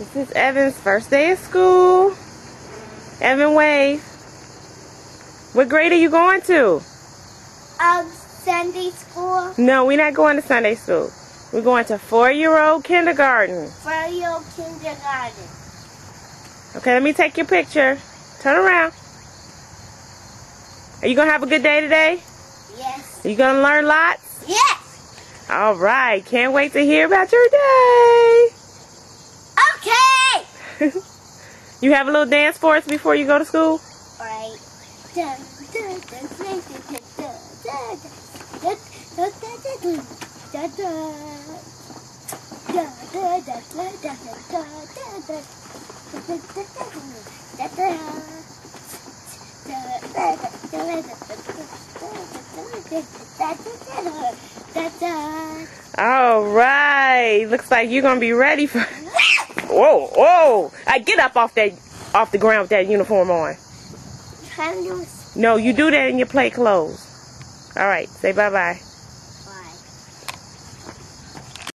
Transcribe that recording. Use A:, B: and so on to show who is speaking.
A: This is Evan's first day of school. Evan, wave. What grade are you going to?
B: Sunday school.
A: No, we're not going to Sunday school. We're going to 4-year-old kindergarten.
B: 4-year-old kindergarten.
A: Okay, let me take your picture. Turn around. Are you going to have a good day today?
B: Yes.
A: Are you going to learn lots?
B: Yes.
A: All right. Can't wait to hear about your day.
B: Okay.
A: You have a little dance for us before you go to school?
B: All right.
A: All right. Looks like you're going to be ready for... Whoa, whoa. Get up off the ground with that uniform on. No, you do that in your play clothes. All right. Say bye-bye.